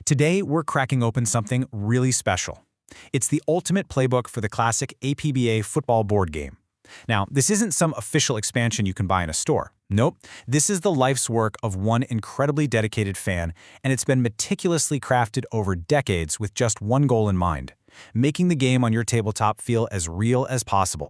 Today, we're cracking open something really special. It's the ultimate playbook for the classic APBA football board game. Now, this isn't some official expansion you can buy in a store. Nope, this is the life's work of one incredibly dedicated fan, and it's been meticulously crafted over decades with just one goal in mind: making the game on your tabletop feel as real as possible.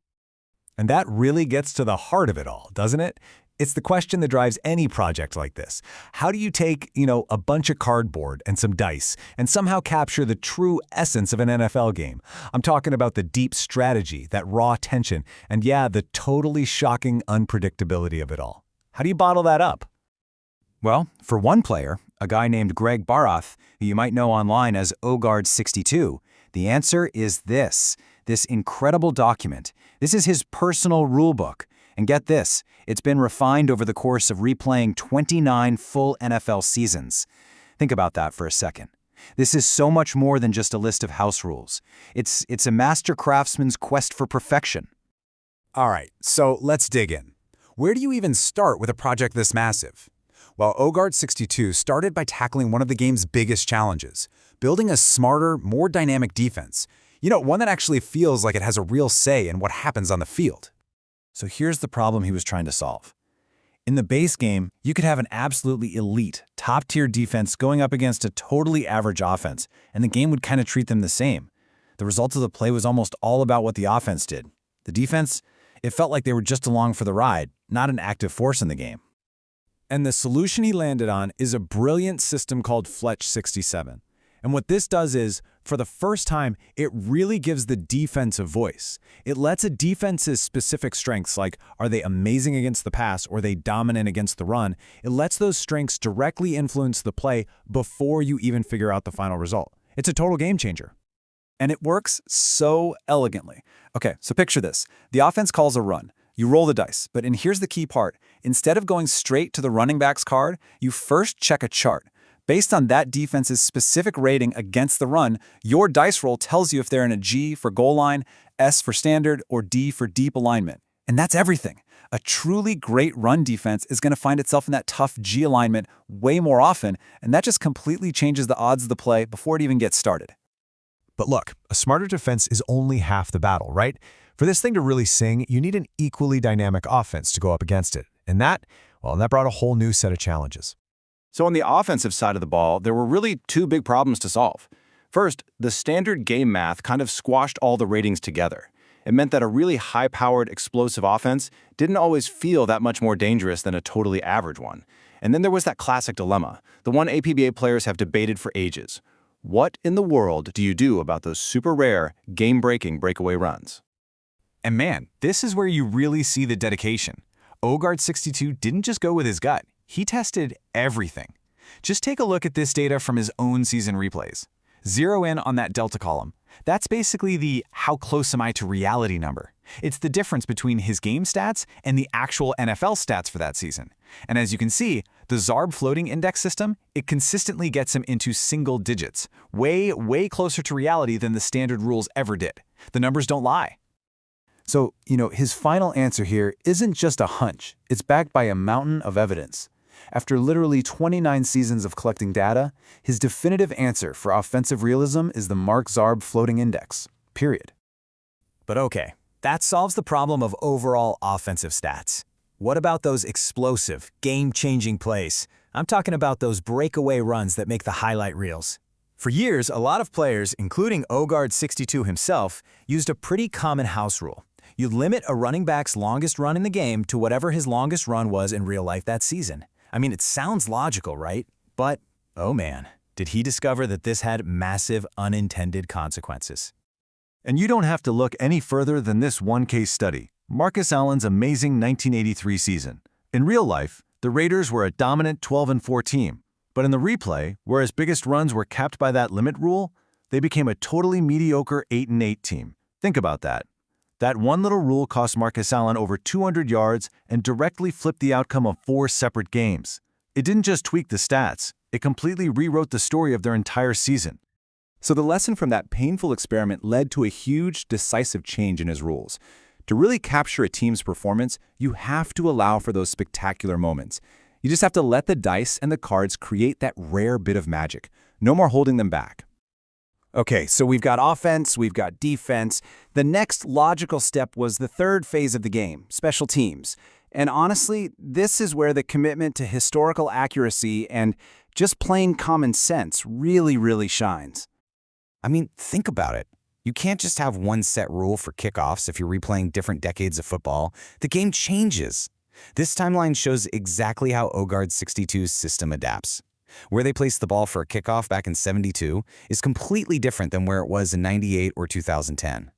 And that really gets to the heart of it all, doesn't it? It's the question that drives any project like this. How do you take, a bunch of cardboard and some dice and somehow capture the true essence of an NFL game? I'm talking about the deep strategy, that raw tension, and yeah, the totally shocking unpredictability of it all. How do you bottle that up? Well, for one player, a guy named Greg Barath, who you might know online as OGuard62, the answer is this incredible document. This is his personal rulebook. And get this, it's been refined over the course of replaying 29 full NFL seasons. Think about that for a second. This is so much more than just a list of house rules. It's a master craftsman's quest for perfection. All right, so let's dig in. Where do you even start with a project this massive? Well, OGuard62 started by tackling one of the game's biggest challenges, building a smarter, more dynamic defense. One that actually feels like it has a real say in what happens on the field. So here's the problem he was trying to solve. In the base game, you could have an absolutely elite, top-tier defense going up against a totally average offense, and the game would kind of treat them the same. The result of the play was almost all about what the offense did. The defense, it felt like they were just along for the ride, not an active force in the game. And the solution he landed on is a brilliant system called Fletch 67. And what this does is, for the first time, it really gives the defense a voice. It lets a defense's specific strengths, like are they amazing against the pass or are they dominant against the run, it lets those strengths directly influence the play before you even figure out the final result. It's a total game changer. And it works so elegantly. Okay, so picture this. The offense calls a run. You roll the dice, and here's the key part. Instead of going straight to the running back's card, you first check a chart. Based on that defense's specific rating against the run, your dice roll tells you if they're in a G for goal line, S for standard, or D for deep alignment. And that's everything. A truly great run defense is going to find itself in that tough G alignment way more often, and that just completely changes the odds of the play before it even gets started. But look, a smarter defense is only half the battle, right? For this thing to really sing, you need an equally dynamic offense to go up against it. And that brought a whole new set of challenges. So on the offensive side of the ball, there were really two big problems to solve. First, the standard game math kind of squashed all the ratings together. It meant that a really high-powered, explosive offense didn't always feel that much more dangerous than a totally average one. And then there was that classic dilemma, the one APBA players have debated for ages. What in the world do you do about those super rare, game-breaking breakaway runs? And man, this is where you really see the dedication. OGuard62 didn't just go with his gut. He tested everything. Just take a look at this data from his own season replays. Zero in on that delta column. That's basically the how close am I to reality number. It's the difference between his game stats and the actual NFL stats for that season. And as you can see, the ZARB floating index system, it consistently gets him into single digits, way closer to reality than the standard rules ever did. The numbers don't lie. So, his final answer here isn't just a hunch. It's backed by a mountain of evidence. After literally 29 seasons of collecting data, his definitive answer for offensive realism is the Mark ZARB floating index, period. But okay, that solves the problem of overall offensive stats. What about those explosive, game-changing plays? I'm talking about those breakaway runs that make the highlight reels. For years, a lot of players, including OGuard62 himself, used a pretty common house rule. You limit a running back's longest run in the game to whatever his longest run was in real life that season. I mean, it sounds logical, right? But, oh man, did he discover that this had massive unintended consequences. And you don't have to look any further than this one case study, Marcus Allen's amazing 1983 season. In real life, the Raiders were a dominant 12-4 team. But in the replay, where his biggest runs were capped by that limit rule, they became a totally mediocre 8-8 team. Think about that. That one little rule cost Marcus Allen over 200 yards and directly flipped the outcome of 4 separate games. It didn't just tweak the stats, it completely rewrote the story of their entire season. So the lesson from that painful experiment led to a huge, decisive change in his rules. To really capture a team's performance, you have to allow for those spectacular moments. You just have to let the dice and the cards create that rare bit of magic. No more holding them back. Okay, so we've got offense, we've got defense. The next logical step was the third phase of the game, special teams. And honestly, this is where the commitment to historical accuracy and just plain common sense really shines. I mean, think about it. You can't just have one set rule for kickoffs if you're replaying different decades of football. The game changes. This timeline shows exactly how Ogard 62's system adapts. Where they placed the ball for a kickoff back in '72 is completely different than where it was in '98 or 2010.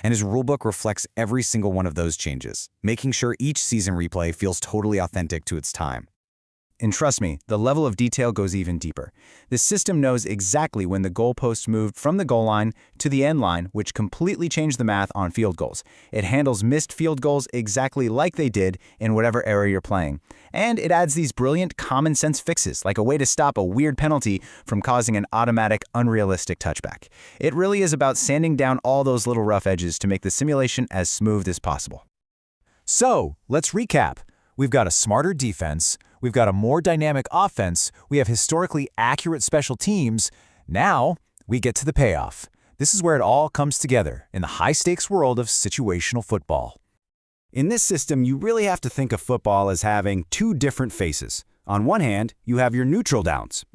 And his rulebook reflects every single one of those changes, making sure each season replay feels totally authentic to its time. And trust me, the level of detail goes even deeper. The system knows exactly when the goalposts moved from the goal line to the end line, which completely changed the math on field goals. It handles missed field goals exactly like they did in whatever area you're playing. And it adds these brilliant common sense fixes, like a way to stop a weird penalty from causing an automatic, unrealistic touchback. It really is about sanding down all those little rough edges to make the simulation as smooth as possible. So, let's recap. We've got a smarter defense, we've got a more dynamic offense, we have historically accurate special teams. Now, we get to the payoff. This is where it all comes together in the high-stakes world of situational football. In this system, you really have to think of football as having two different faces. On one hand, you have your neutral downs.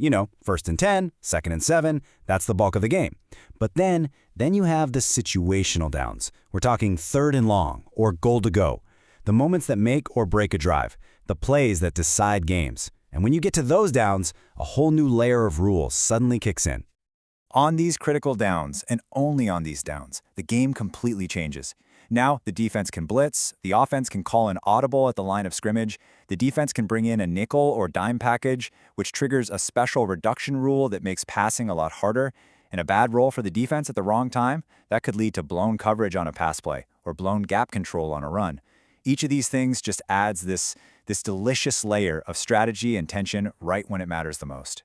First and 10, second and 7, that's the bulk of the game. But then you have the situational downs. We're talking third and long or goal to go. The moments that make or break a drive, the plays that decide games. And when you get to those downs, a whole new layer of rules suddenly kicks in. On these critical downs, and only on these downs, the game completely changes. Now, the defense can blitz, the offense can call an audible at the line of scrimmage, the defense can bring in a nickel or dime package, which triggers a special reduction rule that makes passing a lot harder, and a bad roll for the defense at the wrong time, that could lead to blown coverage on a pass play or blown gap control on a run. Each of these things just adds this delicious layer of strategy and tension right when it matters the most.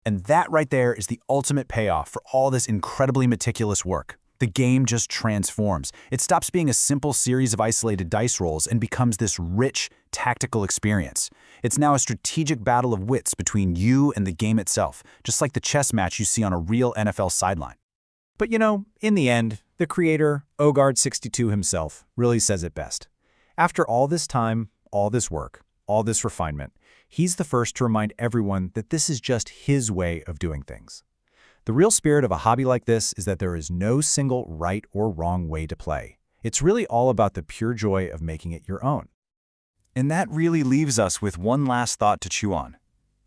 And that right there is the ultimate payoff for all this incredibly meticulous work. The game just transforms. It stops being a simple series of isolated dice rolls and becomes this rich, tactical experience. It's now a strategic battle of wits between you and the game itself, just like the chess match you see on a real NFL sideline. But in the end, the creator, Ogard 62 himself, really says it best. After all this time, all this work, all this refinement, he's the first to remind everyone that this is just his way of doing things. The real spirit of a hobby like this is that there is no single right or wrong way to play. It's really all about the pure joy of making it your own. And that really leaves us with one last thought to chew on.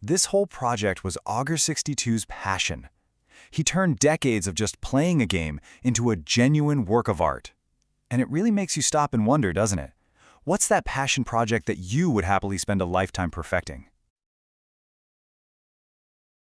This whole project was Ogard 62's passion. He turned decades of just playing a game into a genuine work of art. And it really makes you stop and wonder, doesn't it? What's that passion project that you would happily spend a lifetime perfecting?